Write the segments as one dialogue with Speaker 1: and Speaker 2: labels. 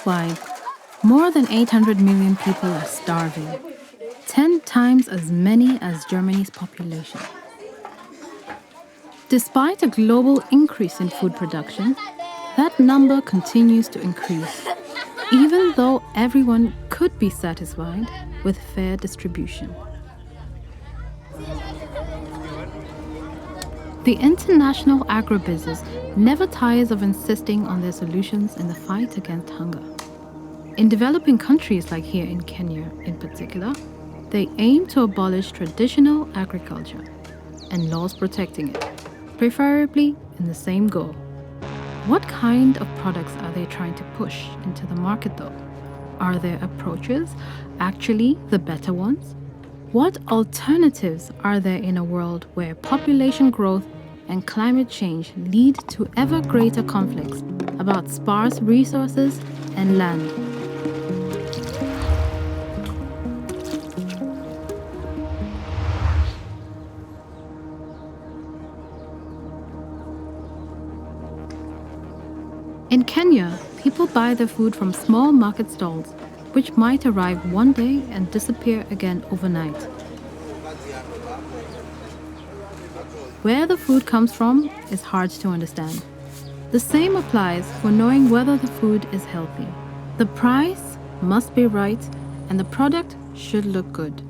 Speaker 1: Worldwide, more than 800 million people are starving, 10 times as many as Germany's population. Despite a global increase in food production, that number continues to increase, even though everyone could be satisfied with fair distribution. The international agribusiness never tires of insisting on their solutions in the fight against hunger. In developing countries like here in Kenya in particular, they aim to abolish traditional agriculture and laws protecting it, preferably in the same goal. What kind of products are they trying to push into the market though? Are their approaches actually the better ones? What alternatives are there in a world where population growth and climate change lead to ever greater conflicts about sparse resources and land? In Kenya, people buy their food from small market stalls, which might arrive one day and disappear again overnight. Where the food comes from is hard to understand. The same applies for knowing whether the food is healthy. The price must be right and the product should look good.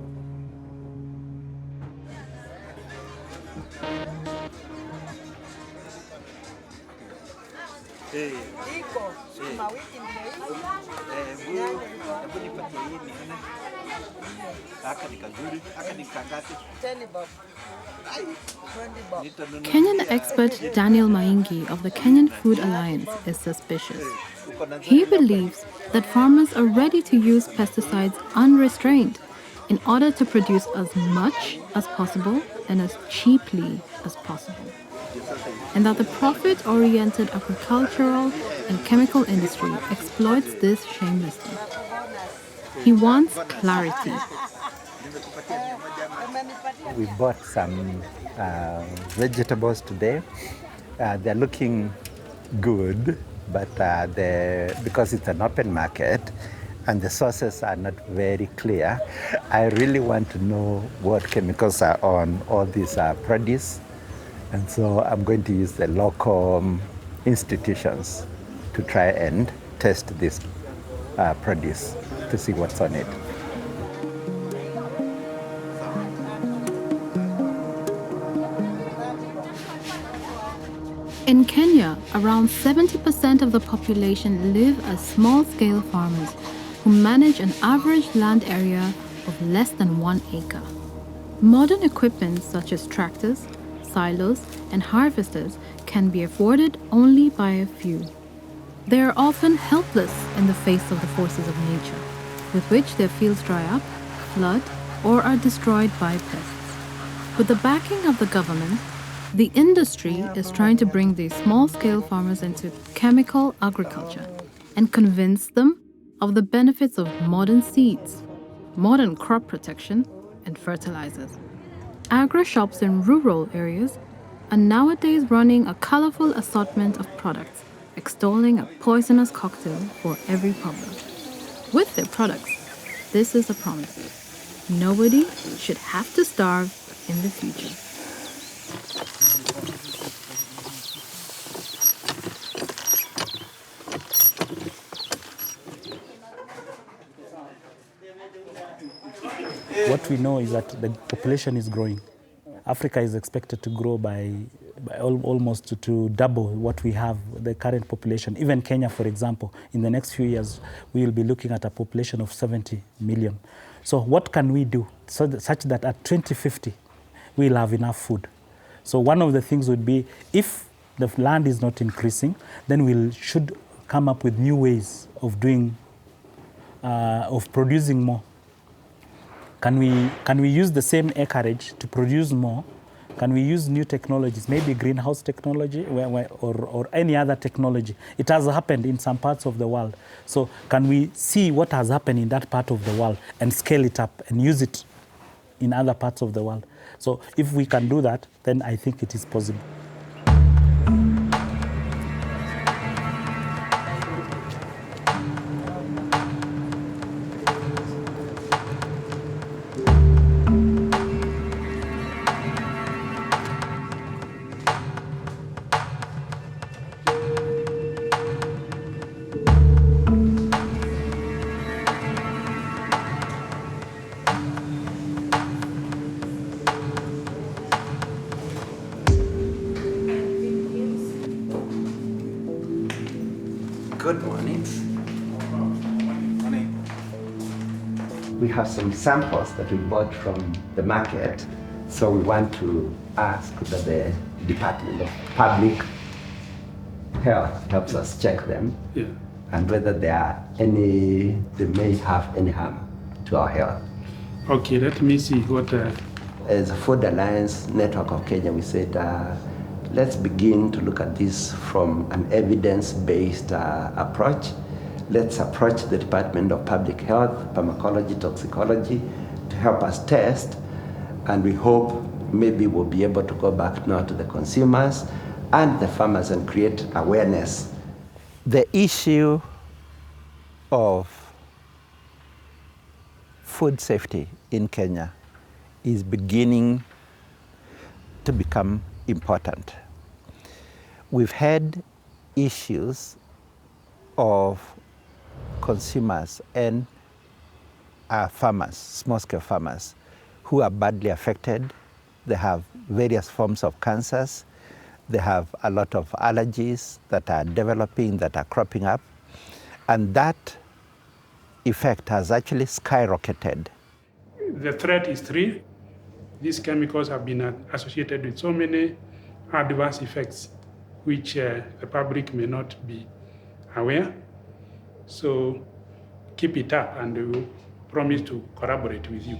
Speaker 1: Kenyan expert Daniel Maingi of the Kenyan Food Alliance is suspicious. He believes that farmers are ready to use pesticides unrestrained in order to produce as much as possible and as cheaply as possible, and that the profit-oriented agricultural and chemical industry exploits this shamelessly. He wants clarity.
Speaker 2: We bought some vegetables today. They're looking good, but because it's an open market and the sources are not very clear, I really want to know what chemicals are on all these produce. And so I'm going to use the local institutions to try and test this produce to see what's on it.
Speaker 1: In Kenya, around 70% of the population live as small-scale farmers who manage an average land area of less than 1 acre. Modern equipment such as tractors, silos, and harvesters can be afforded only by a few. They are often helpless in the face of the forces of nature, with which their fields dry up, flood, or are destroyed by pests. With the backing of the government, the industry is trying to bring these small-scale farmers into chemical agriculture and convince them of the benefits of modern seeds, modern crop protection, and fertilizers. Agro-shops in rural areas are nowadays running a colorful assortment of products, extolling a poisonous cocktail for every problem. With their products, this is a promise. Nobody should have to starve in the future.
Speaker 3: What we know is that the population is growing. Africa is expected to grow by almost to double what we have, the current population. Even Kenya, for example, in the next few years, we will be looking at a population of 70 million. So what can we do such that at 2050, we'll have enough food? So one of the things would be, if the land is not increasing, then we should come up with new ways of doing, of producing more. Can we use the same acreage to produce more? Can we use new technologies, maybe greenhouse technology or any other technology? It has happened in some parts of the world. So can we see what has happened in that part of the world and scale it up and use it in other parts of the world? So if we can do that, then I think it is possible.
Speaker 2: Good morning. We have some samples that we bought from the market, so we want to ask that the Department of Public Health helps us check them, and whether they may have any harm to our health.
Speaker 4: Okay, let me see what.
Speaker 2: As a Food Alliance Network of Kenya, we said, let's begin to look at this from an evidence-based approach. Let's approach the Department of Public Health, Pharmacology, Toxicology to help us test, and we hope maybe we'll be able to go back now to the consumers and the farmers and create awareness. The issue of food safety in Kenya is beginning to become important. We've had issues of consumers and farmers, small-scale farmers, who are badly affected. They have various forms of cancers. They have a lot of allergies that are developing, that are cropping up. And that effect has actually skyrocketed.
Speaker 4: The threat is real. These chemicals have been associated with so many adverse effects which the public may not be aware. So keep it up, and we will promise to collaborate with you.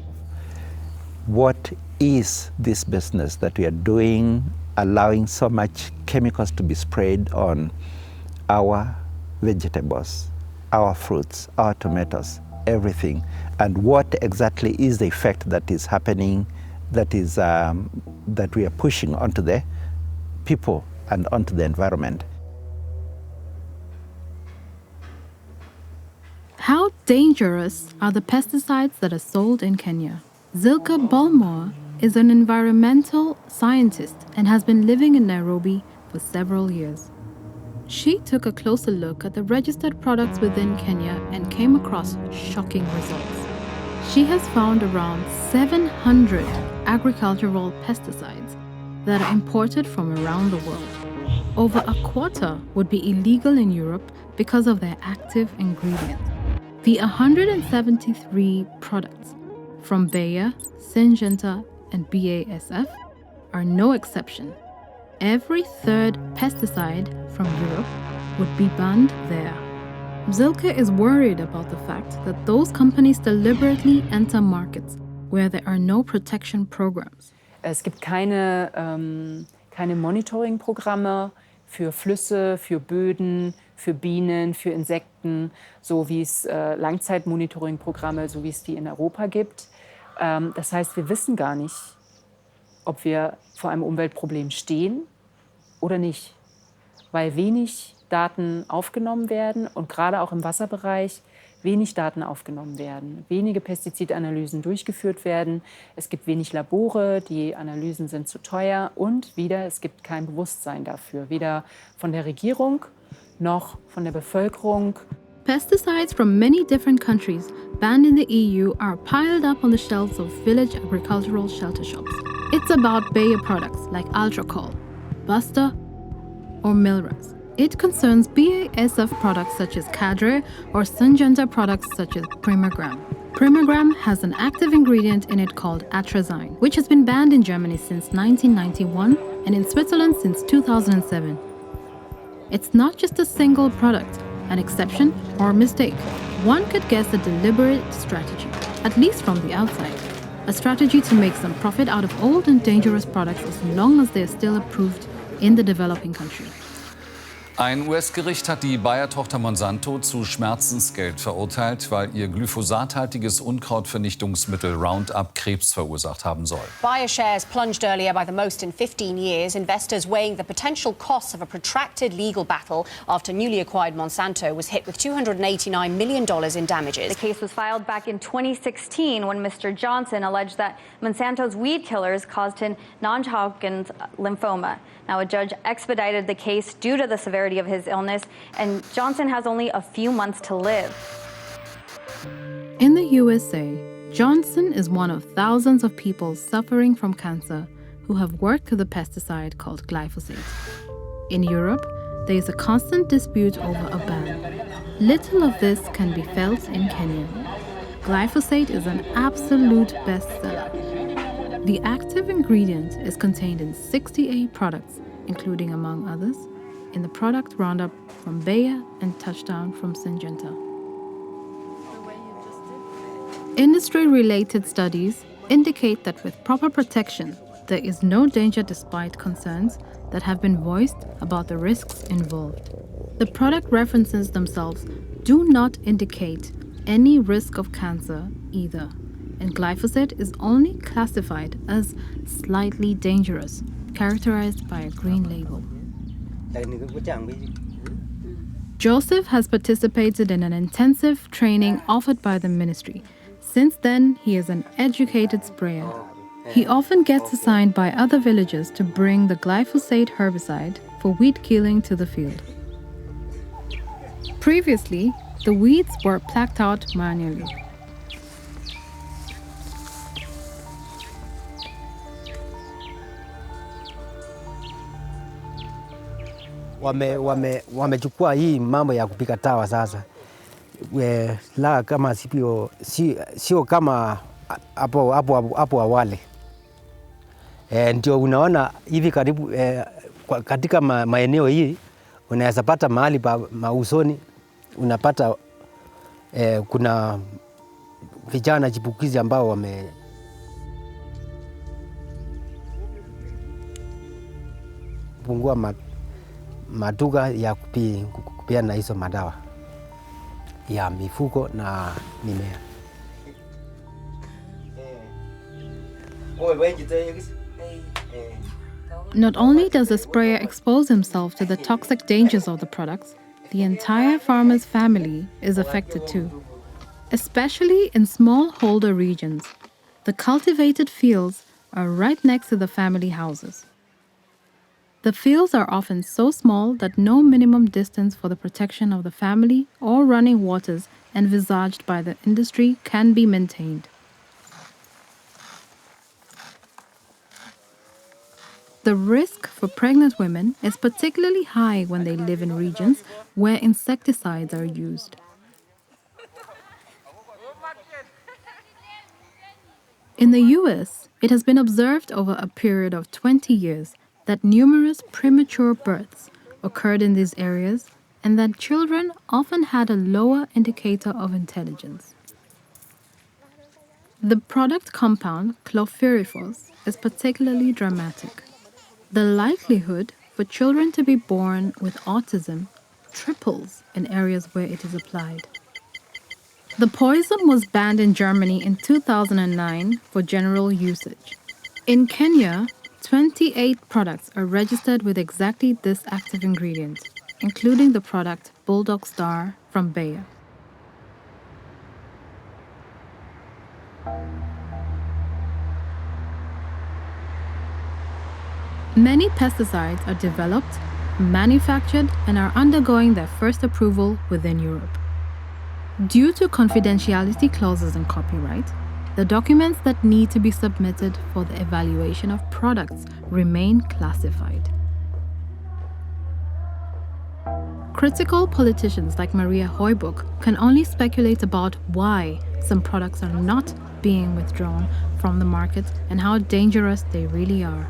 Speaker 2: What is this business that we are doing, allowing so much chemicals to be sprayed on our vegetables, our fruits, our tomatoes, everything? And what exactly is the effect that is happening, that we are pushing onto the people and onto the environment?
Speaker 1: How dangerous are the pesticides that are sold in Kenya? Zilka Bolmore is an environmental scientist and has been living in Nairobi for several years. She took a closer look at the registered products within Kenya and came across shocking results. She has found around 700 agricultural pesticides that are imported from around the world. Over a quarter would be illegal in Europe because of their active ingredients. The 173 products from Bayer, Syngenta, and BASF are no exception. Every third pesticide from Europe would be banned there. Zilka is worried about the fact that those companies deliberately enter markets where there are no protection programs.
Speaker 5: Es gibt keine Monitoring-Programme für Flüsse, für Böden, für Bienen, für Insekten, so wie es Langzeitmonitoring-Programme, so wie es die in Europa gibt. Das heißt, wir wissen gar nicht, ob wir vor einem Umweltproblem stehen oder nicht, weil wenig Daten aufgenommen werden und gerade auch im Wasserbereich wenig Daten aufgenommen werden, wenige Pestizidanalysen durchgeführt werden, es gibt wenig Labore, die Analysen sind zu teuer und es gibt kein Bewusstsein dafür, weder von der Regierung noch von der Bevölkerung.
Speaker 1: Pesticides from many different countries banned in the EU are piled up on the shelves of village agricultural shelter shops. It's about Bayer products like Ultracol, Buster, or Milras. It concerns BASF products such as Cadre or Syngenta products such as Primagram. Primagram has an active ingredient in it called atrazine, which has been banned in Germany since 1991 and in Switzerland since 2007. It's not just a single product, an exception or a mistake. One could guess a deliberate strategy, at least from the outside. A strategy to make some profit out of old and dangerous products as long as they're still approved in the developing country.
Speaker 6: Ein US-Gericht hat die Bayer-Tochter Monsanto zu Schmerzensgeld verurteilt, weil ihr glyphosathaltiges Unkrautvernichtungsmittel Roundup Krebs verursacht haben soll.
Speaker 7: Bayer shares plunged earlier by the most in 15 years. Investors weighing the potential costs of a protracted legal battle after newly acquired Monsanto was hit with $289 million in damages.
Speaker 8: The case was filed back in 2016 when Mr. Johnson alleged that Monsanto's weed killers caused him non-Hodgkin's lymphoma. Now, a judge expedited the case due to the severity of his illness, and Johnson has only a few months to live.
Speaker 1: In the USA, Johnson is one of thousands of people suffering from cancer who have worked with a pesticide called glyphosate. In Europe, there is a constant dispute over a ban. Little of this can be felt in Kenya. Glyphosate is an absolute bestseller. The active ingredient is contained in 68 products, including, among others, in the product roundup from Bayer and Touchdown from Syngenta. Industry-related studies indicate that with proper protection, there is no danger despite concerns that have been voiced about the risks involved. The product references themselves do not indicate any risk of cancer either, and glyphosate is only classified as slightly dangerous, characterized by a green label. Joseph has participated in an intensive training offered by the ministry. Since then, he is an educated sprayer. He often gets assigned by other villagers to bring the glyphosate herbicide for weed killing to the field. Previously, the weeds were plucked out manually.
Speaker 9: Wamechukua hii mambo ya kupika tawa sasa. La kama sio kama hapo awali. Ndio unaona hivi karibu katika maeneo hii unaweza pata mahali pa mausoni unapata kuna vijana chipukizi ambao wamepungua maduka ya kupeana hizo madawa ya mifugo na mimea.
Speaker 1: Not only does the sprayer expose himself to the toxic dangers of the products, the entire farmer's family is affected too. Especially in smallholder regions, the cultivated fields are right next to the family houses. The fields are often so small that no minimum distance for the protection of the family or running waters envisaged by the industry can be maintained. The risk for pregnant women is particularly high when they live in regions where insecticides are used. In the US, it has been observed over a period of 20 years that numerous premature births occurred in these areas and that children often had a lower indicator of intelligence. The product compound chlorpyrifos is particularly dramatic. The likelihood for children to be born with autism triples in areas where it is applied. The poison was banned in Germany in 2009 for general usage. In Kenya, 28 products are registered with exactly this active ingredient, including the product Bulldog Star from Bayer. Many pesticides are developed, manufactured, and are undergoing their first approval within Europe. Due to confidentiality clauses in copyright, the documents that need to be submitted for the evaluation of products remain classified. Critical politicians like Maria Heubuck can only speculate about why some products are not being withdrawn from the market and how dangerous they really are.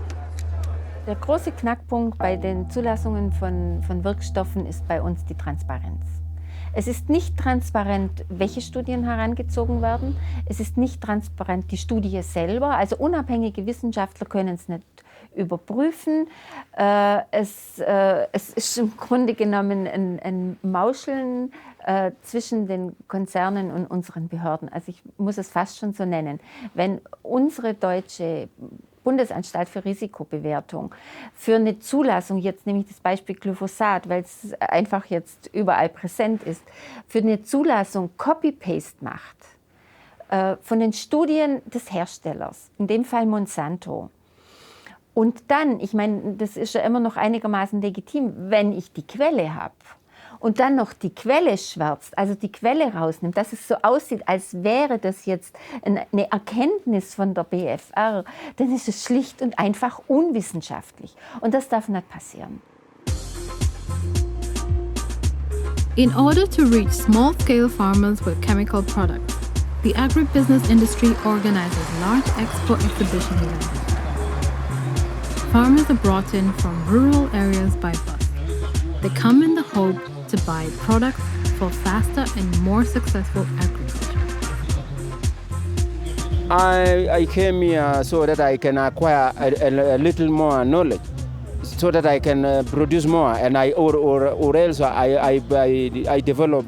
Speaker 10: Der große Knackpunkt bei den Zulassungen von Wirkstoffen ist bei uns die Transparenz. Es ist nicht transparent, welche Studien herangezogen werden. Es ist nicht transparent die Studie selber. Also unabhängige Wissenschaftler können es nicht überprüfen. Es ist im Grunde genommen ein Mauscheln zwischen den Konzernen und unseren Behörden. Also ich muss es fast schon so nennen. Wenn unsere deutsche Bundesanstalt für Risikobewertung für eine Zulassung, jetzt nehme ich das Beispiel Glyphosat, weil es einfach jetzt überall präsent ist, für eine Zulassung Copy-Paste macht von den Studien des Herstellers, in dem Fall Monsanto. Und dann, ich meine, das ist ja immer noch einigermaßen legitim, wenn ich die Quelle habe. Und dann noch die Quelle schwärzt, also die Quelle rausnimmt, dass es so aussieht, als wäre das jetzt eine Erkenntnis von der BfR, dann ist es schlicht und einfach unwissenschaftlich. Und das darf nicht passieren.
Speaker 1: In order to reach small-scale farmers with chemical products, the agribusiness industry organizes large expo exhibition events. Farmers are brought in from rural areas by bus. They come in the hope to buy products for faster and more successful agriculture.
Speaker 11: I came here so that I can acquire a little more knowledge, so that I can produce more, and or else I develop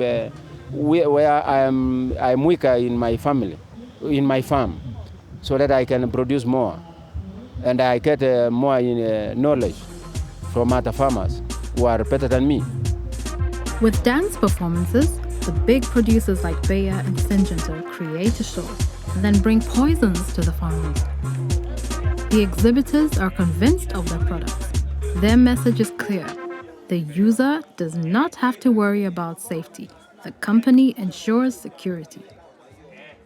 Speaker 11: where I'm weaker in my family, in my farm, so that I can produce more, and I get more knowledge from other farmers who are better than me.
Speaker 1: With dance performances, the big producers like Bayer and Syngenta create a show and then bring poisons to the farmers. The exhibitors are convinced of their products. Their message is clear. The user does not have to worry about safety. The company ensures security.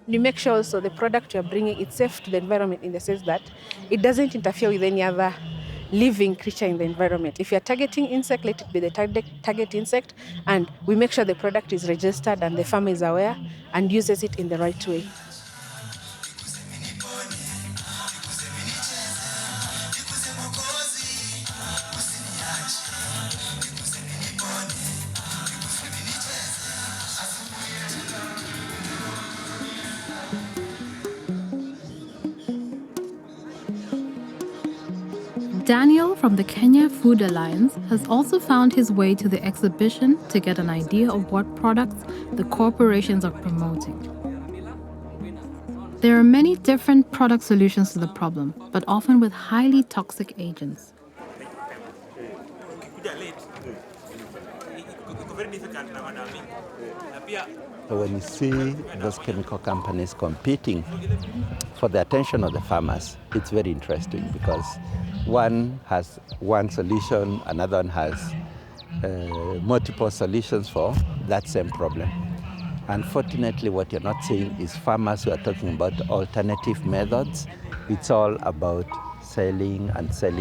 Speaker 12: You make sure also the product you're bringing is safe to the environment in the sense that it doesn't interfere with any other living creature in the environment. If you're targeting insect, let it be the target insect, and we make sure the product is registered and the farmer is aware and uses it in the right way.
Speaker 1: Daniel from the Kenya Food Alliance has also found his way to the exhibition to get an idea of what products the corporations are promoting. There are many different product solutions to the problem, but often with highly toxic agents.
Speaker 2: So when you see those chemical companies competing for the attention of the farmers, it's very interesting because one has one solution, another one has multiple solutions for that same problem. Unfortunately, what you're not seeing is farmers who are talking about alternative methods. It's all about selling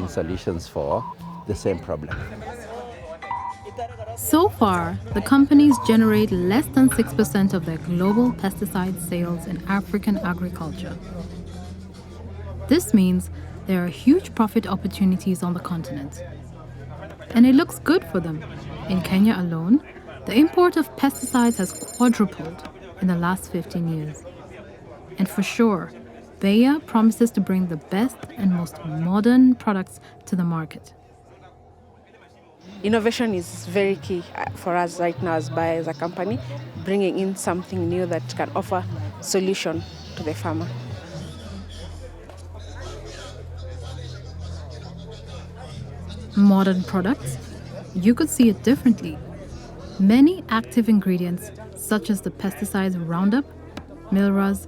Speaker 2: solutions for the same problem.
Speaker 1: So far, the companies generate less than 6% of their global pesticide sales in African agriculture. This means there are huge profit opportunities on the continent. And it looks good for them. In Kenya alone, the import of pesticides has quadrupled in the last 15 years. And for sure, Bayer promises to bring the best and most modern products to the market.
Speaker 12: Innovation is very key for us right now as Bayer, as a company, bringing in something new that can offer solution to the farmer.
Speaker 1: Modern products? You could see it differently. Many active ingredients, such as the pesticides Roundup, Milraz,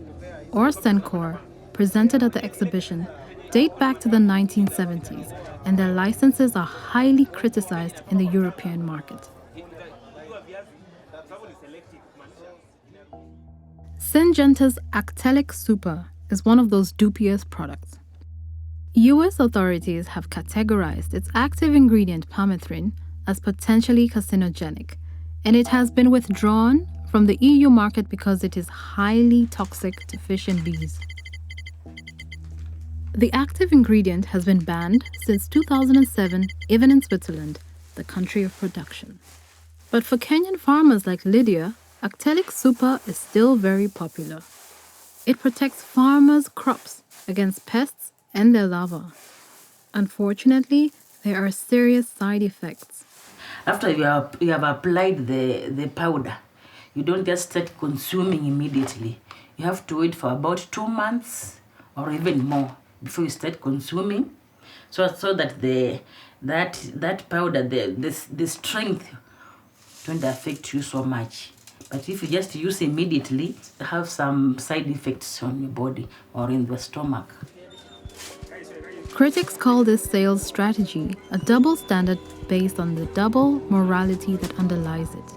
Speaker 1: or Sencor, presented at the exhibition, date back to the 1970s, and their licenses are highly criticized in the European market. Syngenta's Actelic Super is one of those dubious products. US authorities have categorized its active ingredient permethrin as potentially carcinogenic, and it has been withdrawn from the EU market because it is highly toxic to fish and bees. The active ingredient has been banned since 2007, even in Switzerland, the country of production. But for Kenyan farmers like Lydia, Actelic Super is still very popular. It protects farmers' crops against pests and their larvae. Unfortunately, there are serious side effects.
Speaker 13: After you have applied the powder, you don't just start consuming immediately. You have to wait for about 2 months or even more before you start consuming, so that that powder, the strength don't affect you so much. But if you just use immediately, you have some side effects on your body or in the stomach.
Speaker 1: Critics call this sales strategy a double standard based on the double morality that underlies it.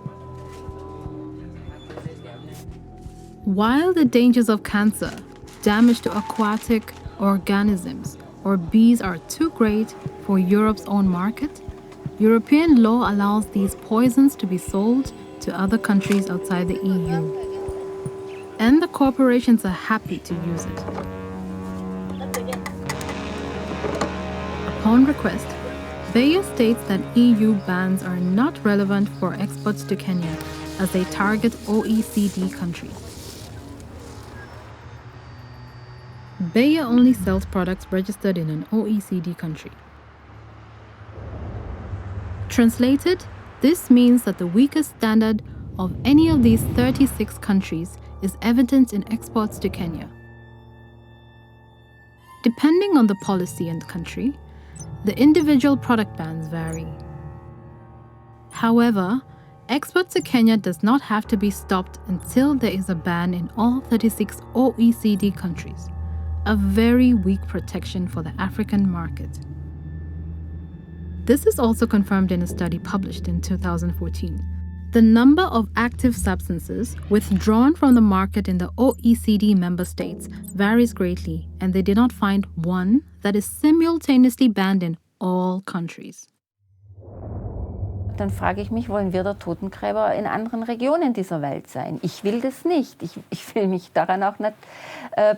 Speaker 1: While the dangers of cancer, damage to aquatic organisms, or bees are too great for Europe's own market, European law allows these poisons to be sold to other countries outside the EU. And the corporations are happy to use it. Upon request, Bayer states that EU bans are not relevant for exports to Kenya as they target OECD countries. Bayer only sells products registered in an OECD country. Translated, this means that the weakest standard of any of these 36 countries is evident in exports to Kenya. Depending on the policy and country, the individual product bans vary. However, exports to Kenya does not have to be stopped until there is a ban in all 36 OECD countries, a very weak protection for the African market. This is also confirmed in a study published in 2014. The number of active substances withdrawn from the market in the OECD member states varies greatly, and they did not find one that is simultaneously banned in all countries.
Speaker 10: Dann frage ich mich, wollen wir der Totengräber in anderen Regionen dieser Welt sein? Ich will das nicht. Ich will mich daran auch nicht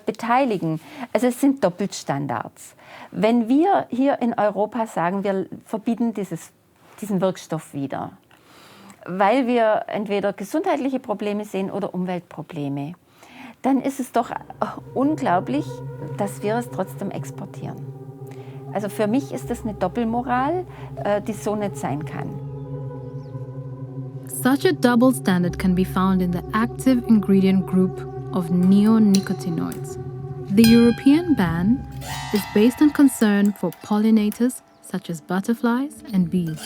Speaker 10: beteiligen. Also es sind Doppelstandards. Wenn wir hier in Europa sagen, wir verbieten diesen Wirkstoff wieder, weil wir entweder gesundheitliche Probleme sehen oder Umweltprobleme, dann ist es doch unglaublich, dass wir es trotzdem exportieren. Also für mich ist das eine Doppelmoral, die so nicht sein kann.
Speaker 1: Such a double standard can be found in the active ingredient group of neonicotinoids. The European ban is based on concern for pollinators such as butterflies and bees.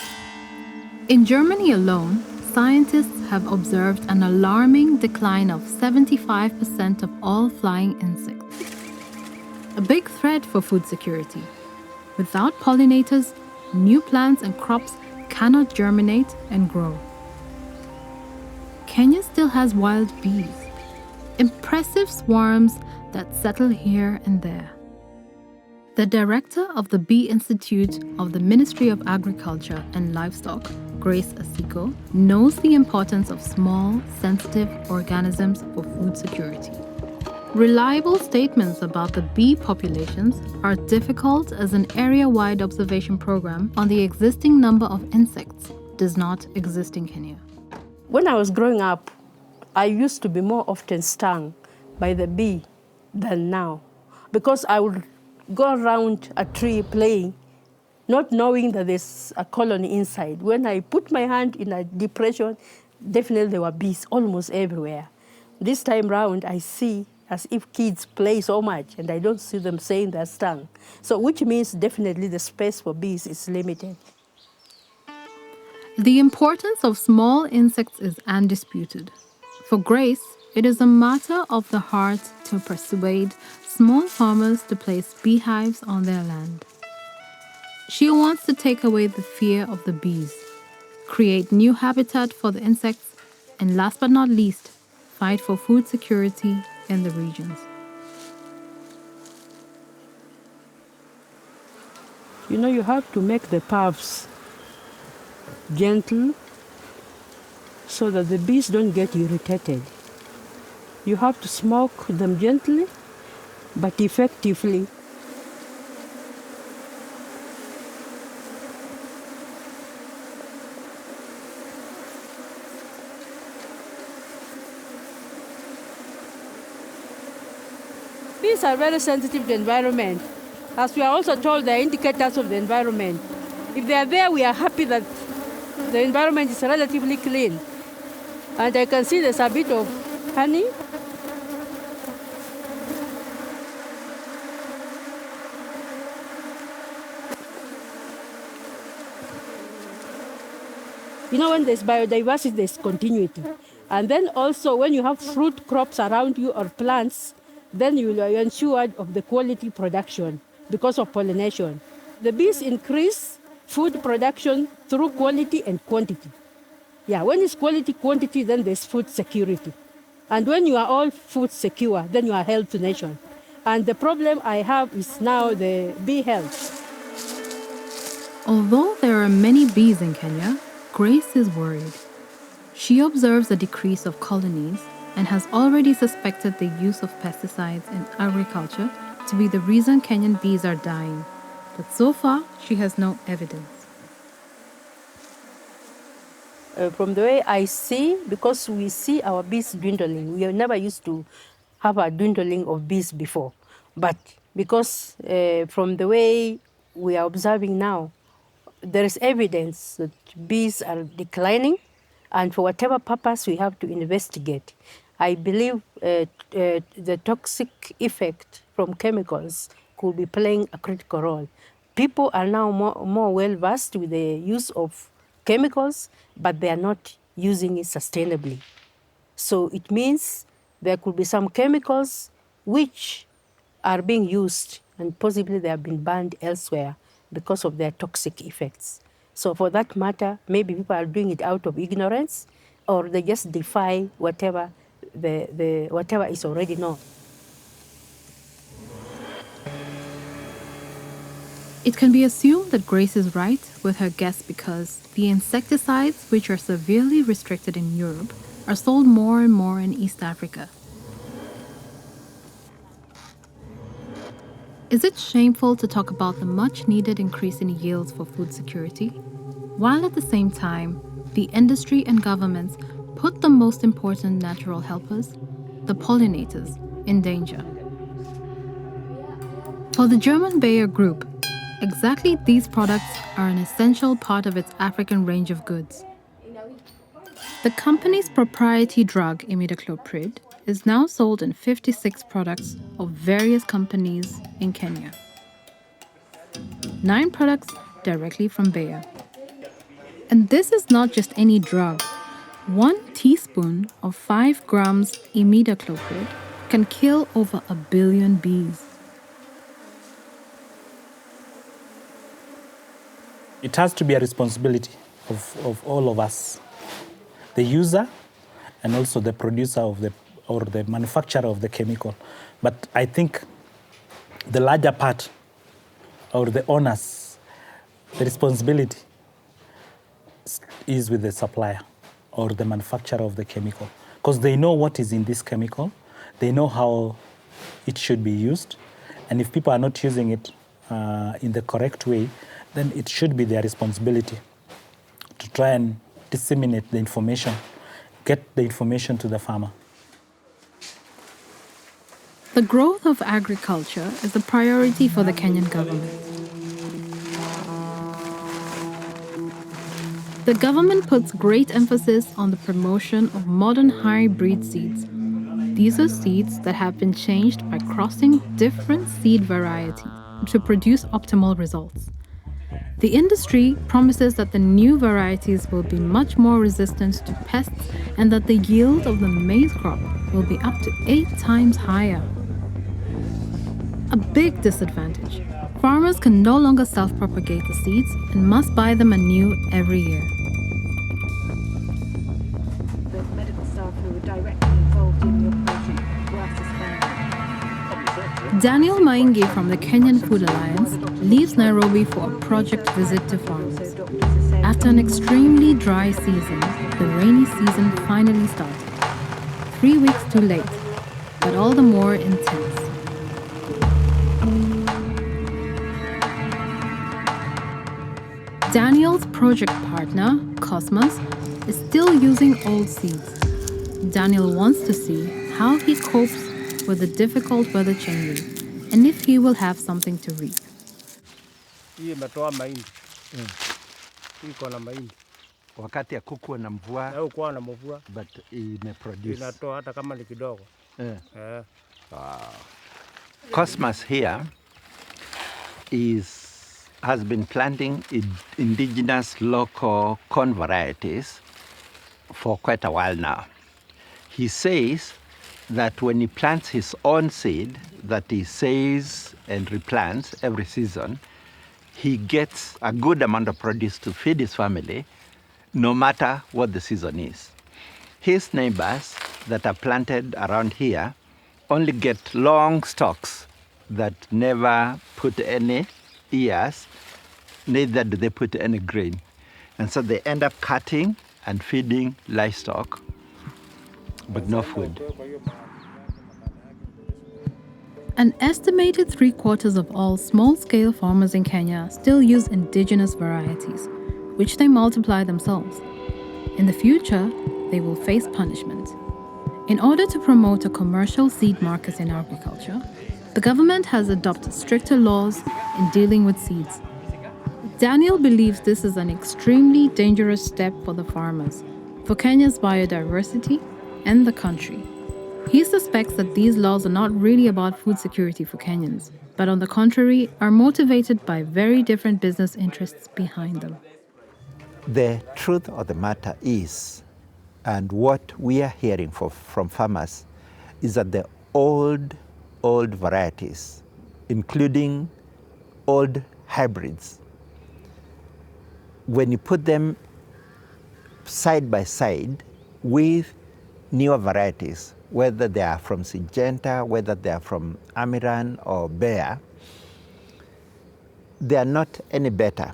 Speaker 1: In Germany alone, scientists have observed an alarming decline of 75% of all flying insects. A big threat for food security. Without pollinators, new plants and crops cannot germinate and grow. Kenya still has wild bees, impressive swarms that settle here and there. The director of the Bee Institute of the Ministry of Agriculture and Livestock, Grace Asiko, knows the importance of small, sensitive organisms for food security. Reliable statements about the bee populations are difficult as an area-wide observation program on the existing number of insects does not exist in Kenya.
Speaker 14: When I was growing up, I used to be more often stung by the bee than now, because I would go around a tree playing, not knowing that there's a colony inside. When I put my hand in a depression, definitely there were bees almost everywhere. This time round, I see as if kids play so much, and I don't see them saying they're stung. So which means definitely the space for bees is limited.
Speaker 1: The importance of small insects is undisputed. For Grace, it is a matter of the heart to persuade small farmers to place beehives on their land. She wants to take away the fear of the bees, create new habitat for the insects, and last but not least, fight for food security in the regions.
Speaker 14: You know, you have to make the puffs gentle so that the bees don't get irritated. You have to smoke them gently but effectively. Bees are very sensitive to the environment. As we are also told, they are indicators of the environment. If they are there, we are happy that the environment is relatively clean. And I can see there's a bit of honey. You know, when there's biodiversity, there's continuity. And then also when you have fruit crops around you or plants, then you are ensured of the quality production because of pollination. The bees increase food production through quality and quantity. Yeah, when it's quality, quantity, then there's food security. And when you are all food secure, then you are health nation. And the problem I have is now the bee health.
Speaker 1: Although there are many bees in Kenya, Grace is worried. She observes a decrease of colonies and has already suspected the use of pesticides in agriculture to be the reason Kenyan bees are dying. But so far, she has no evidence.
Speaker 14: From the way I see, because we see our bees dwindling, we have never used to have a dwindling of bees before. But because from the way we are observing now, there is evidence that bees are declining, and for whatever purpose we have to investigate. I believe the toxic effect from chemicals could be playing a critical role. People are now more well versed with the use of chemicals, but they are not using it sustainably. So it means there could be some chemicals which are being used and possibly they have been banned elsewhere because of their toxic effects. So for that matter, maybe people are doing it out of ignorance or they just defy whatever whatever is already known.
Speaker 1: It can be assumed that Grace is right with her guess because the insecticides, which are severely restricted in Europe, are sold more and more in East Africa. Is it shameful to talk about the much-needed increase in yields for food security, while at the same time, the industry and governments put the most important natural helpers, the pollinators, in danger? For the German Bayer Group, exactly these products are an essential part of its African range of goods. The company's proprietary drug, imidacloprid, is now sold in 56 products of various companies in Kenya. 9 products directly from Bayer. And this is not just any drug. 1 teaspoon of 5 grams imidacloprid can kill over 1 billion bees.
Speaker 3: It has to be a responsibility of all of us, the user and also the producer of the manufacturer of the chemical. But I think the larger part, or the onus, the responsibility is with the supplier or the manufacturer of the chemical, because they know what is in this chemical, they know how it should be used, and if people are not using it in the correct way, then it should be their responsibility to try and disseminate the information, get the information to the farmer.
Speaker 1: The growth of agriculture is a priority for the Kenyan government. The government puts great emphasis on the promotion of modern hybrid seeds. These are seeds that have been changed by crossing different seed varieties to produce optimal results. The industry promises that the new varieties will be much more resistant to pests and that the yield of the maize crop will be up to 8 times higher. A big disadvantage. Farmers can no longer self-propagate the seeds and must buy them anew every year.
Speaker 15: The medical staff who were directly involved in the operation were suspended.
Speaker 1: Daniel Maingi from the Kenyan Food Alliance leaves Nairobi for a project visit to farmers. After an extremely dry season, the rainy season finally started. 3 weeks too late, but all the more intense. Daniel's project partner, Cosmos, is still using old seeds. Daniel wants to see how he copes with the difficult weather changes and if he will have something to reap.
Speaker 9: Hii imetoa mahindi. Iko na mahindi.
Speaker 2: Wakati ya kukuwa na mvua,
Speaker 9: Kuwa na mvua,
Speaker 2: but imeproduce.
Speaker 9: inatoa hata kama ni kidogo.
Speaker 2: Cosmos here has been planting indigenous local corn varieties for quite a while now. He says that when he plants his own seed that he saves and replants every season, he gets a good amount of produce to feed his family, no matter what the season is. His neighbors that are planted around here only get long stalks that never put any ears, neither do they put any grain. And so they end up cutting and feeding livestock, but no food.
Speaker 1: An estimated 3/4 of all small-scale farmers in Kenya still use indigenous varieties, which they multiply themselves. In the future, they will face punishment. In order to promote a commercial seed market in agriculture, the government has adopted stricter laws in dealing with seeds. Daniel believes this is an extremely dangerous step for the farmers, for Kenya's biodiversity, and the country. He suspects that these laws are not really about food security for Kenyans, but on the contrary, are motivated by very different business interests behind them.
Speaker 2: The truth of the matter is, and what we are hearing from farmers, is that the old varieties, including old hybrids, when you put them side by side with newer varieties, whether they are from Syngenta, whether they are from Amiran or Bayer, they are not any better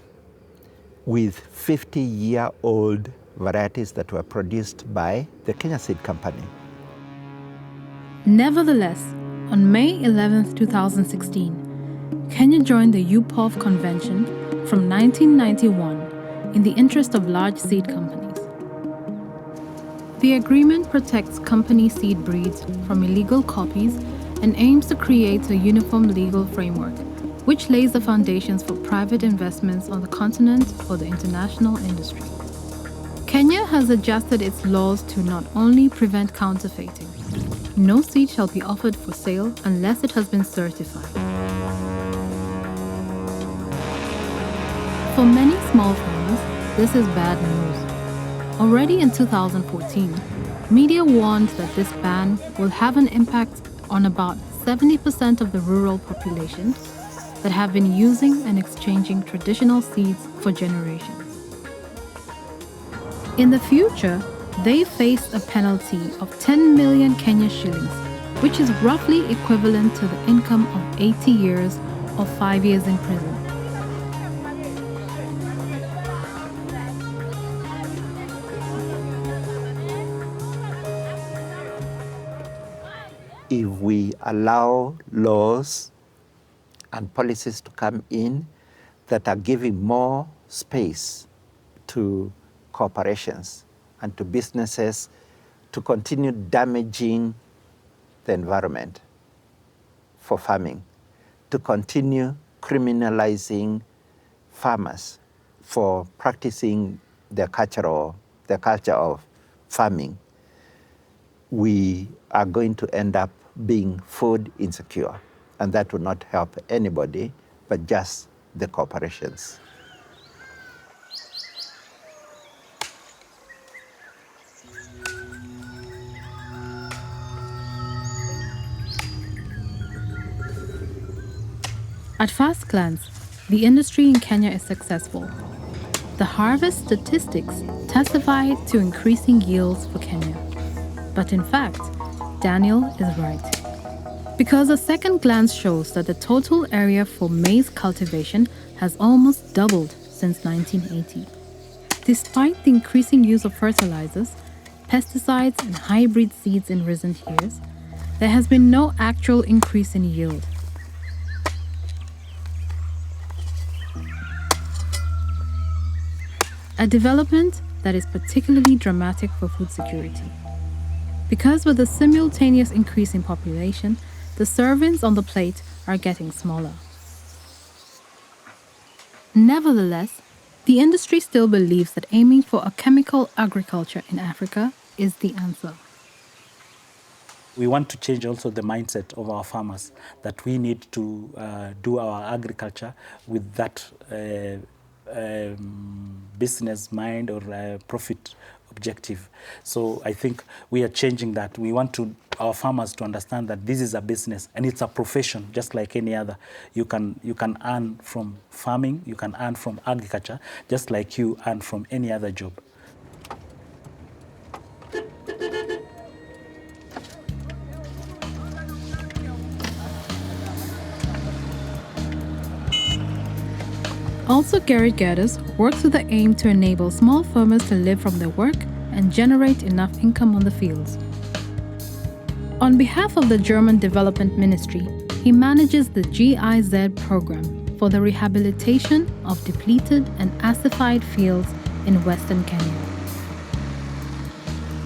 Speaker 2: with 50-year-old varieties that were produced by the Kenya Seed Company.
Speaker 1: Nevertheless, on May 11, 2016, Kenya joined the UPOV Convention from 1991 in the interest of large seed companies. The agreement protects company seed breeds from illegal copies and aims to create a uniform legal framework, which lays the foundations for private investments on the continent for the international industry. Kenya has adjusted its laws to not only prevent counterfeiting. No seed shall be offered for sale unless it has been certified. For many small farmers, this is bad news. Already in 2014, media warned that this ban will have an impact on about 70% of the rural population that have been using and exchanging traditional seeds for generations. In the future, they face a penalty of 10 million Kenya shillings, which is roughly equivalent to the income of 80 years or 5 years in prison.
Speaker 2: If we allow laws and policies to come in that are giving more space to corporations and to businesses to continue damaging the environment for farming, to continue criminalizing farmers for practicing their culture of farming, we are going to end up being food insecure. And that will not help anybody, but just the corporations.
Speaker 1: At first glance, the industry in Kenya is successful. The harvest statistics testify to increasing yields for Kenya. But in fact, Daniel is right. Because a second glance shows that the total area for maize cultivation has almost doubled since 1980. Despite the increasing use of fertilizers, pesticides, and hybrid seeds in recent years, there has been no actual increase in yield. A development that is particularly dramatic for food security. Because with a simultaneous increase in population, the servings on the plate are getting smaller. Nevertheless, the industry still believes that aiming for a chemical agriculture in Africa is the answer.
Speaker 3: We want to change also the mindset of our farmers, that we need to do our agriculture with that business mind or profit objective. So I think we are changing that. We want our farmers to understand that this is a business and it's a profession just like any other. You can earn from farming, you can earn from agriculture, just like you earn from any other job.
Speaker 1: Also, Gerrit Gerdes works with the aim to enable small farmers to live from their work and generate enough income on the fields. On behalf of the German Development Ministry, he manages the GIZ program for the rehabilitation of depleted and acidified fields in Western Kenya.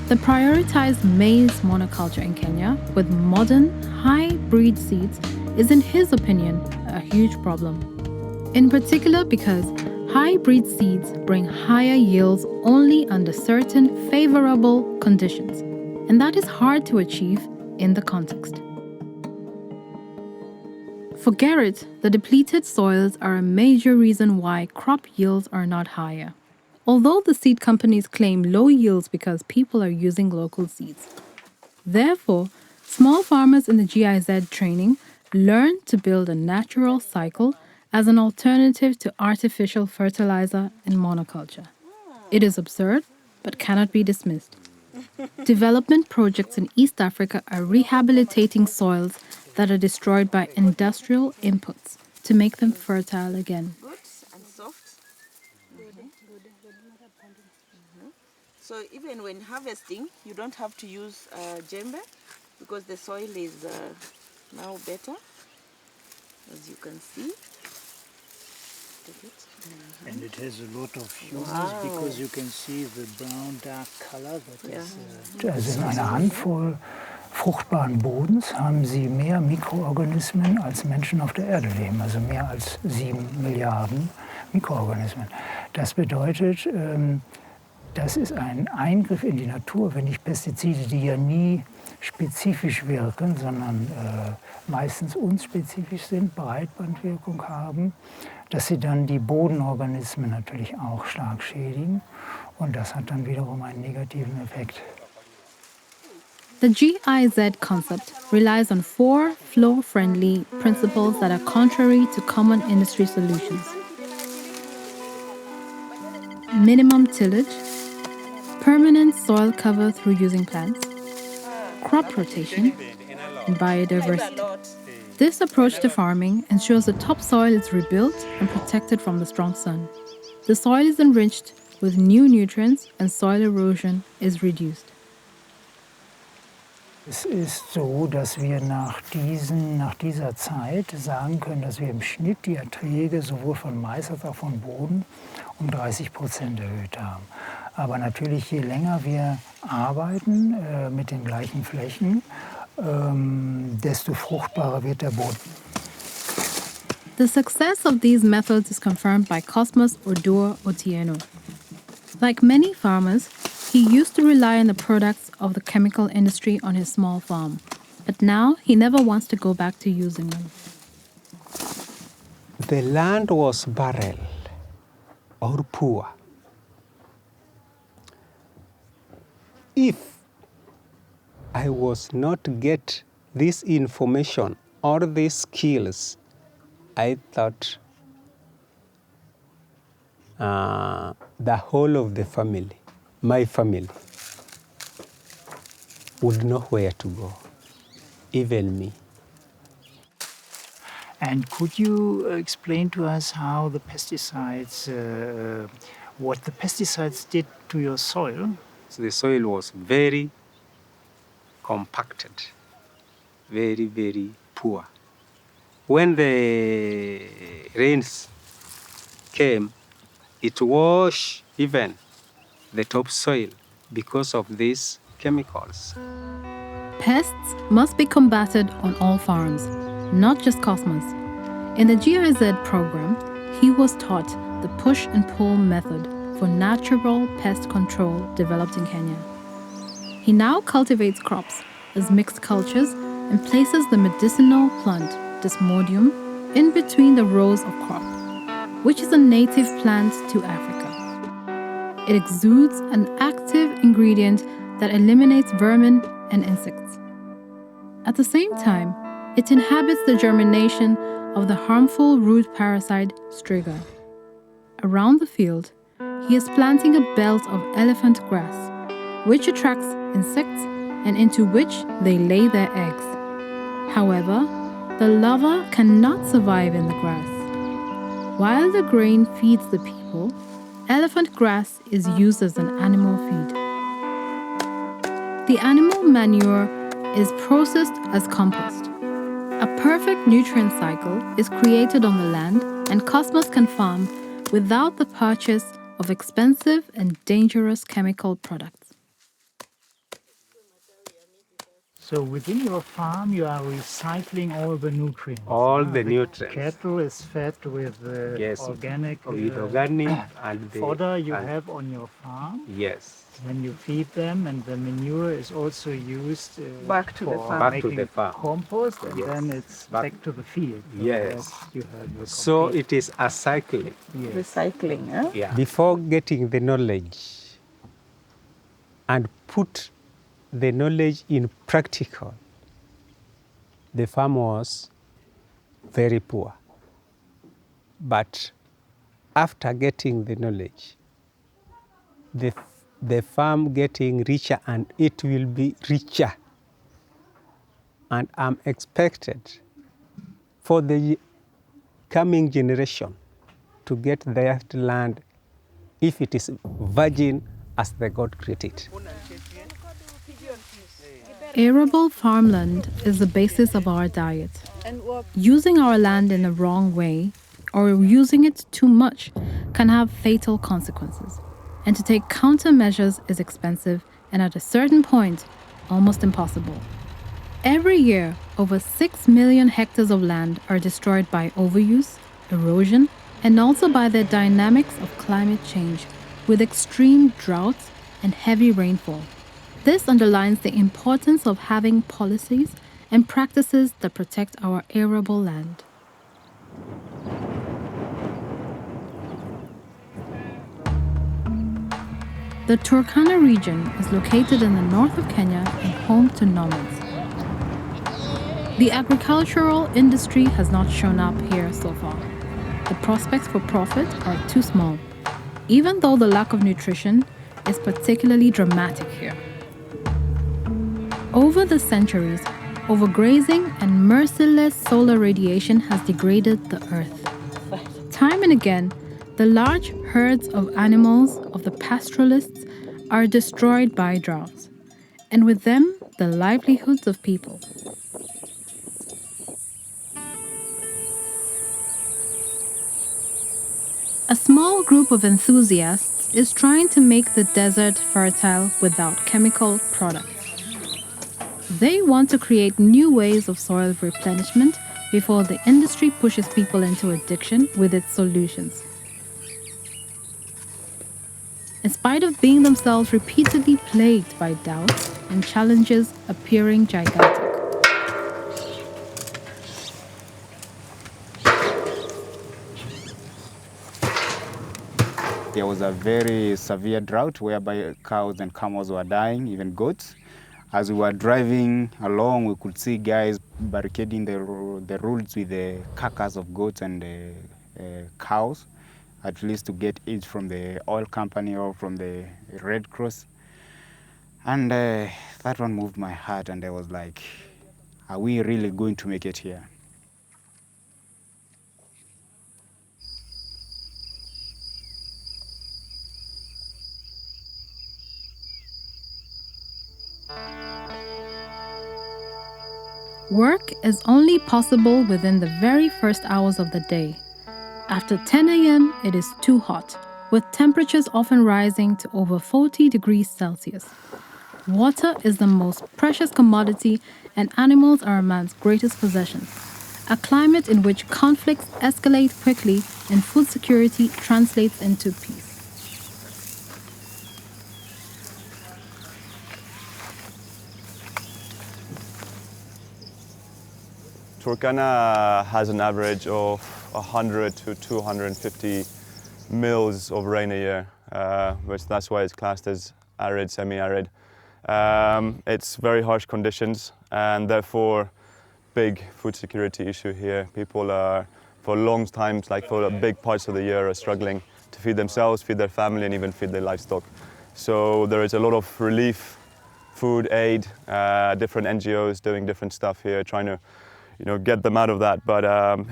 Speaker 1: The prioritized maize monoculture in Kenya with modern, high-breed seeds is, in his opinion, a huge problem. In particular because high-breed seeds bring higher yields only under certain favorable conditions, and that is hard to achieve in the context. For Gerrit, the depleted soils are a major reason why crop yields are not higher, although the seed companies claim low yields because people are using local seeds. Therefore, small farmers in the GIZ training learn to build a natural cycle as an alternative to artificial fertilizer in monoculture. It is absurd, but cannot be dismissed. Development projects in East Africa are rehabilitating soils that are destroyed by industrial inputs to make them fertile again.
Speaker 16: Good and soft. So even when harvesting, you don't have to use djembe because the soil is now better, as you can see.
Speaker 17: And it has a lot of humus because you can see the brown dark color that is.
Speaker 18: Also in einer Handvoll fruchtbaren Bodens haben sie mehr Mikroorganismen als Menschen auf der Erde leben, also mehr als 7 Milliarden Mikroorganismen. Das bedeutet, das ist ein Eingriff in die Natur, wenn nicht Pestizide, die ja nie spezifisch wirken, sondern meistens unspezifisch sind, Breitbandwirkung haben, dass sie dann die Bodenorganismen natürlich auch stark schädigen und das hat dann wiederum einen negativen Effekt.
Speaker 1: The GIZ concept relies on 4 flow-friendly principles that are contrary to common industry solutions. Minimum tillage, permanent soil cover through using plants, crop rotation, and biodiversity. This approach to farming ensures the topsoil is rebuilt and protected from the strong sun. The soil is enriched with new nutrients and soil erosion is reduced.
Speaker 18: Es ist so, dass wir nach dieser Zeit sagen können, dass wir im Schnitt die Erträge sowohl von Mais als auch von Boden um 30% erhöht haben. Aber natürlich, je länger wir arbeiten mit den gleichen Flächen, desto fruchtbarer wird der Boden.
Speaker 1: The success of these methods is confirmed by Cosmas Odur Otieno. Like many farmers, he used to rely on the products of the chemical industry on his small farm, but now he never wants to go back to using them.
Speaker 19: The land was barren or poor. If I was not get this information or these skills, I thought the whole of the family, my family, would know where to go, even me.
Speaker 18: And could you explain to us how the pesticides, what the pesticides did to your soil?
Speaker 19: So the soil was very compacted, very, very poor. When the rains came, it washed even the topsoil because of these chemicals.
Speaker 1: Pests must be combated on all farms, not just Cosmos. In the GIZ program, he was taught the push and pull method for natural pest control developed in Kenya. He now cultivates crops as mixed cultures and places the medicinal plant Desmodium in between the rows of crop, which is a native plant to Africa. It exudes an active ingredient that eliminates vermin and insects. At the same time, it inhibits the germination of the harmful root parasite striga. Around the field, he is planting a belt of elephant grass, which attracts insects and into which they lay their eggs. However, the larvae cannot survive in the grass. While the grain feeds the people, elephant grass is used as an animal feed. The animal manure is processed as compost. A perfect nutrient cycle is created on the land, and customers can farm without the purchase of expensive and dangerous chemical products.
Speaker 18: So within your farm, you are recycling all the nutrients.
Speaker 19: All the nutrients.
Speaker 18: Cattle is fed with
Speaker 19: Yes,
Speaker 18: organic,
Speaker 19: with organic and the
Speaker 18: fodder you
Speaker 19: and
Speaker 18: have on your farm.
Speaker 19: yes,
Speaker 18: When you feed them, and the manure is also used
Speaker 16: Back to the
Speaker 18: for
Speaker 16: farm.
Speaker 19: Back to
Speaker 18: making
Speaker 19: the farm.
Speaker 18: compost, and
Speaker 19: Yes.
Speaker 18: then it's back to the field. So
Speaker 19: yes.
Speaker 18: that you have the
Speaker 19: So
Speaker 18: complete-
Speaker 19: it is a cycling.
Speaker 18: Yes.
Speaker 16: Recycling, eh?
Speaker 19: Yeah. Before getting the knowledge and put the knowledge in practical, the farm was very poor. But after getting the knowledge, the farm getting richer, and it will be richer. And I'm expected for the coming generation to get their land, if it is virgin as the God created.
Speaker 1: Arable farmland is the basis of our diet. Using our land in the wrong way or using it too much can have fatal consequences. And to take countermeasures is expensive and at a certain point, almost impossible. Every year, over 6 million hectares of land are destroyed by overuse, erosion, and also by the dynamics of climate change, with extreme droughts and heavy rainfall. This underlines the importance of having policies and practices that protect our arable land. The Turkana region is located in the north of Kenya and home to nomads. The agricultural industry has not shown up here so far. The prospects for profit are too small, even though the lack of nutrition is particularly dramatic here. Over the centuries, overgrazing and merciless solar radiation has degraded the earth. Time and again, the large herds of animals of the pastoralists are destroyed by droughts, and with them, the livelihoods of people. A small group of enthusiasts is trying to make the desert fertile without chemical products. They want to create new ways of soil replenishment before the industry pushes people into addiction with its solutions. In spite of being themselves repeatedly plagued by doubts and challenges appearing gigantic.
Speaker 20: There was a very severe drought whereby cows and camels were dying, even goats. As we were driving along, we could see guys barricading the roads with the carcass of goats and cows, at least to get aid from the oil company or from the Red Cross. And that one moved my heart, and I was like, are we really going to make it here?
Speaker 1: Work is only possible within the very first hours of the day. After 10 a.m., it is too hot, with temperatures often rising to over 40 degrees Celsius. Water is the most precious commodity, and animals are a man's greatest possession. A climate in which conflicts escalate quickly and food security translates into peace.
Speaker 21: Turkana has an average of 100 to 250 mils of rain a year, which that's why it's classed as arid, semi-arid. It's very harsh conditions and therefore big food security issue here. People are, for long times, like for big parts of the year, are struggling to feed themselves, feed their family, and even feed their livestock. So there is a lot of relief, food aid, different NGOs doing different stuff here, trying to get them out of that, but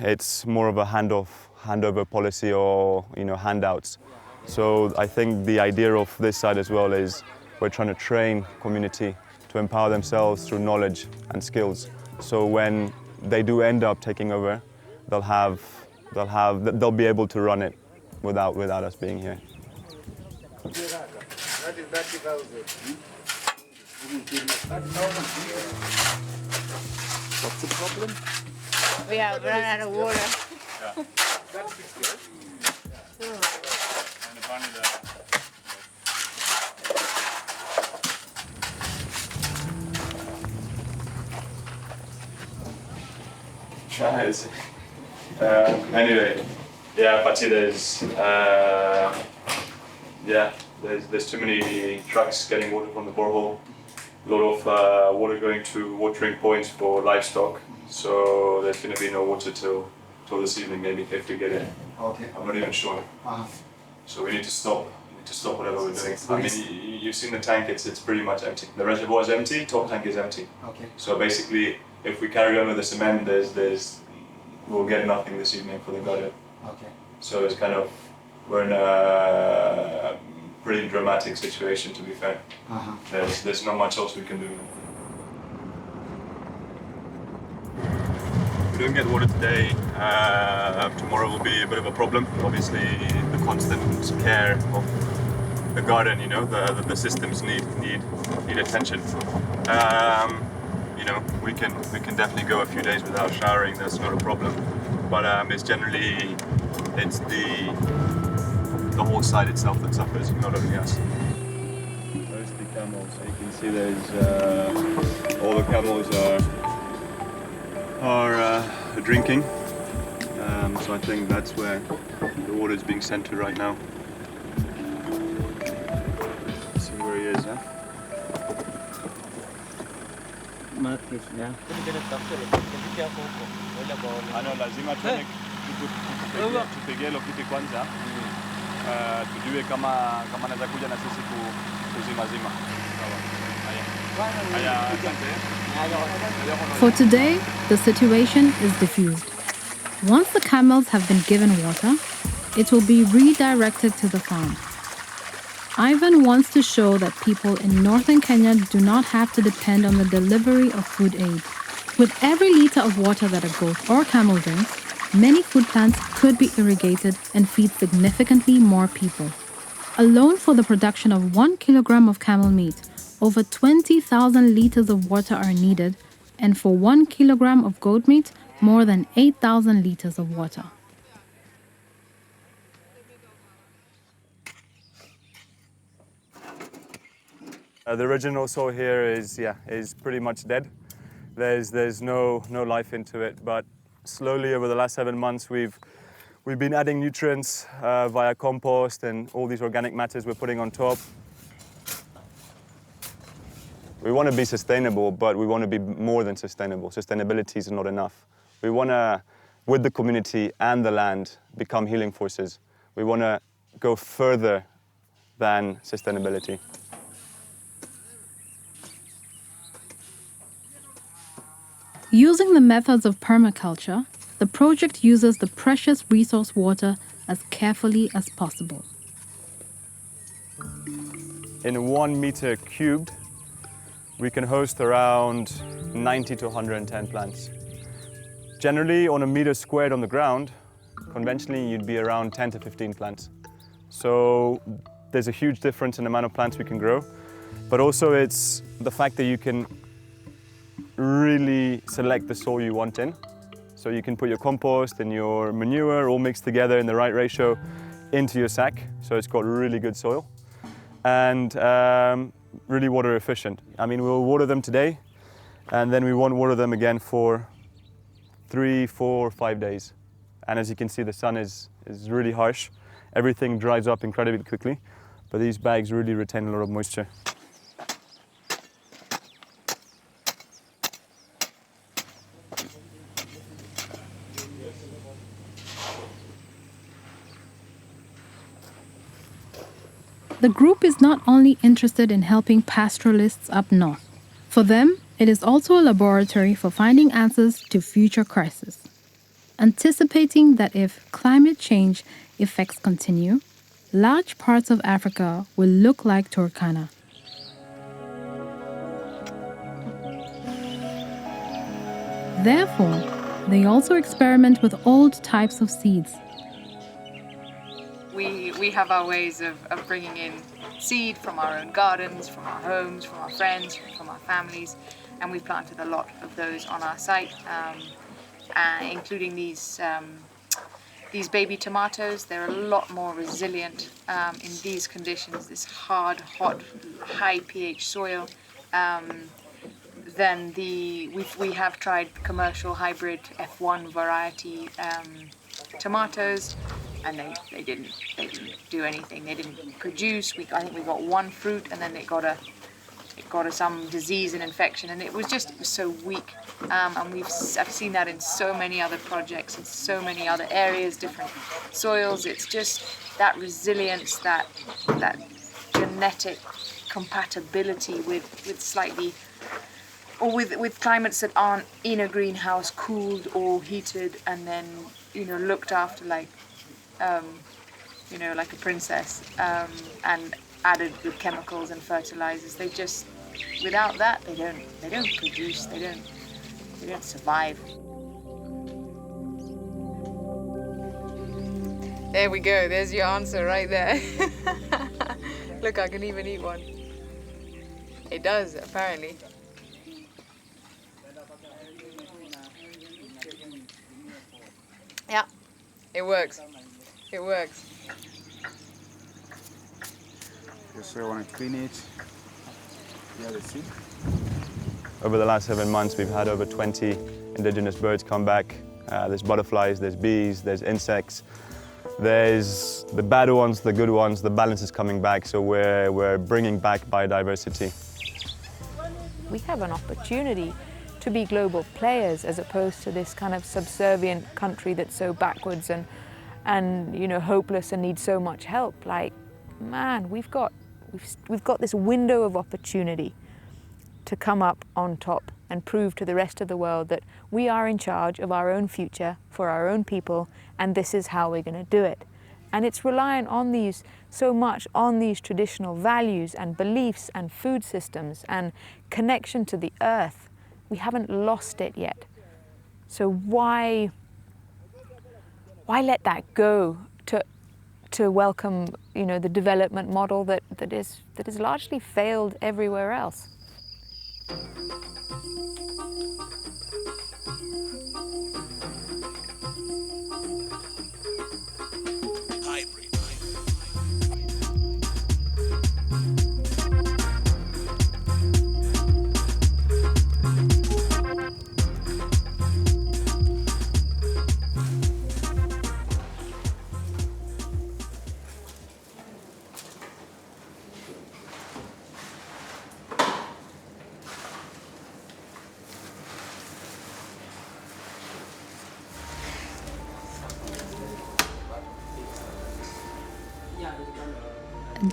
Speaker 21: it's more of a hands-off handover policy or handouts. So I think the idea of this side as well is we're trying to train community to empower themselves through knowledge and skills. So when they do end up taking over, they'll be able to run it without us being here.
Speaker 16: What's the problem?
Speaker 4: We have run out of water.
Speaker 21: Nice. Anyway, yeah, but there's there's too many trucks getting water from the borehole. A lot of water going to watering points for livestock. So there's going to be no water till this evening, maybe, if we get it.
Speaker 22: Okay.
Speaker 21: I'm not even sure. So we need to stop. Whatever we're doing. I mean, you've seen the tank. It's pretty much empty. The reservoir is empty. Top tank is empty.
Speaker 22: Okay.
Speaker 21: So basically, if we carry on with the cement, we'll get nothing this evening for the garden.
Speaker 22: Okay.
Speaker 21: So it's kind of, we're in a pretty dramatic situation, to be fair. There's not much else we can do. If we don't get water today, tomorrow will be a bit of a problem. Obviously, the constant care of the garden, the systems need attention. We can definitely go a few days without showering. That's not a problem. But it's generally the whole site itself that suffers, not only us. There's the camels. So you can see there's all the camels are drinking. So I think that's where the water is being sent to right now. Let's see where he is, huh? Ano, lazima tupigie lokiti kwanza tujue kama anaweza kuja na sisi kuzimazima.
Speaker 1: For today, the situation is diffused. Once the camels have been given water, it will be redirected to the farm. Ivan wants to show that people in northern Kenya do not have to depend on the delivery of food aid. With every liter of water that a goat or camel drinks, many food plants could be irrigated and feed significantly more people. Alone for the production of 1 kilogram of camel meat, over 20,000 liters of water are needed, and for 1 kilogram of goat meat, more than 8,000 liters of water.
Speaker 21: The original soil here is pretty much dead. There's no life into it, but slowly over the last 7 months we've been adding nutrients via compost and all these organic matters we're putting on top. We want to be sustainable, but we want to be more than sustainable. Sustainability is not enough. We want to, with the community and the land, become healing forces. We want to go further than sustainability.
Speaker 1: Using the methods of permaculture, the project uses the precious resource water as carefully as possible.
Speaker 21: In 1 meter cubed, we can host around 90 to 110 plants. Generally, on a meter squared on the ground, conventionally you'd be around 10 to 15 plants. So there's a huge difference in the amount of plants we can grow, but also it's the fact that you can really select the soil you want in. So you can put your compost and your manure all mixed together in the right ratio into your sack. So it's got really good soil and really water efficient. I mean, we'll water them today and then we won't water them again for 3, 4, 5 days. And as you can see, the sun is really harsh. Everything dries up incredibly quickly, but these bags really retain a lot of moisture.
Speaker 1: The group is not only interested in helping pastoralists up north. For them, it is also a laboratory for finding answers to future crises. anticipating that if climate change effects continue, large parts of Africa will look like Turkana. Therefore, they also experiment with old types of seeds.
Speaker 5: We have our ways of bringing in seed from our own gardens, from our homes, from our friends, from our families, and we've planted a lot of those on our site, including these baby tomatoes. They're a lot more resilient in these conditions, this hard, hot, high pH soil. Then we have tried commercial hybrid F1 variety tomatoes, and they didn't do anything. They didn't produce. I think we got one fruit, and then it got some disease and infection, and it was so weak. And I've seen that in so many other projects, in so many other areas, different soils. It's just that resilience, that genetic compatibility with slightly, or with climates that aren't in a greenhouse, cooled or heated, and then looked after like a princess, and added with chemicals and fertilizers. They just, without that, they don't produce. They don't survive. There we go. There's your answer right there. Look, I can even eat one. It does, apparently. Yeah, it works. It works.
Speaker 20: So I want to clean it. Yeah, the seed.
Speaker 21: Over the last 7 months, we've had over 20 indigenous birds come back. There's butterflies, there's bees, there's insects. There's the bad ones, the good ones. The balance is coming back, so we're bringing back biodiversity.
Speaker 5: We have an opportunity to be global players as opposed to this kind of subservient country that's so backwards and hopeless and needs so much help. Like, man, we've got this window of opportunity to come up on top and prove to the rest of the world that we are in charge of our own future for our own people, and this is how we're going to do it. And it's reliant on so much on these traditional values and beliefs and food systems and connection to the earth. We haven't lost it yet. So why let that go to welcome, the development model that is largely failed everywhere else?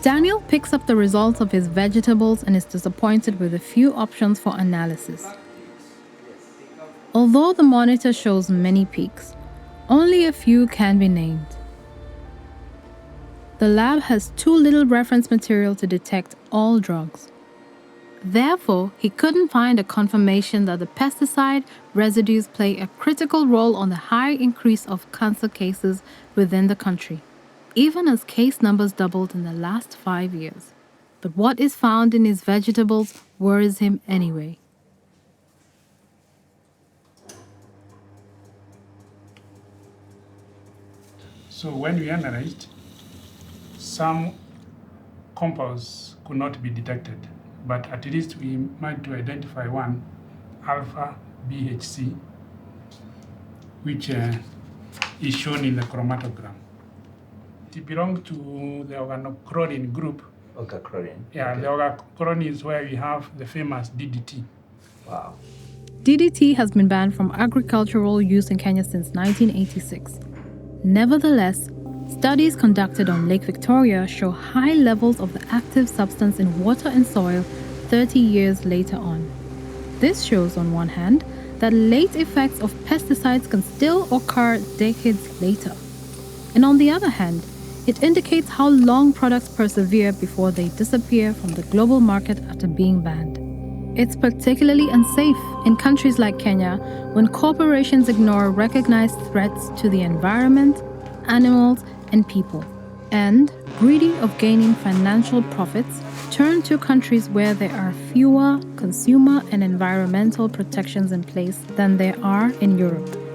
Speaker 1: Daniel picks up the results of his vegetables and is disappointed with a few options for analysis. Although the monitor shows many peaks, only a few can be named. The lab has too little reference material to detect all drugs. Therefore, he couldn't find a confirmation that the pesticide residues play a critical role on the high increase of cancer cases within the country, even as case numbers doubled in the last 5 years. But what is found in his vegetables worries him anyway.
Speaker 22: So when we analyzed, some compounds could not be detected, but at least we managed to identify one, alpha BHC, which is shown in the chromatogram. It belongs to the organochlorine group.
Speaker 2: Organochlorine?
Speaker 22: Yeah,
Speaker 2: okay.
Speaker 22: The organochlorine is where we have the famous DDT.
Speaker 2: Wow.
Speaker 1: DDT has been banned from agricultural use in Kenya since 1986. Nevertheless, studies conducted on Lake Victoria show high levels of the active substance in water and soil 30 years later on. This shows, on one hand, that late effects of pesticides can still occur decades later. And on the other hand, it indicates how long products persevere before they disappear from the global market after being banned. It's particularly unsafe in countries like Kenya when corporations ignore recognized threats to the environment, animals, and people, and, greedy of gaining financial profits, turn to countries where there are fewer consumer and environmental protections in place than there are in Europe.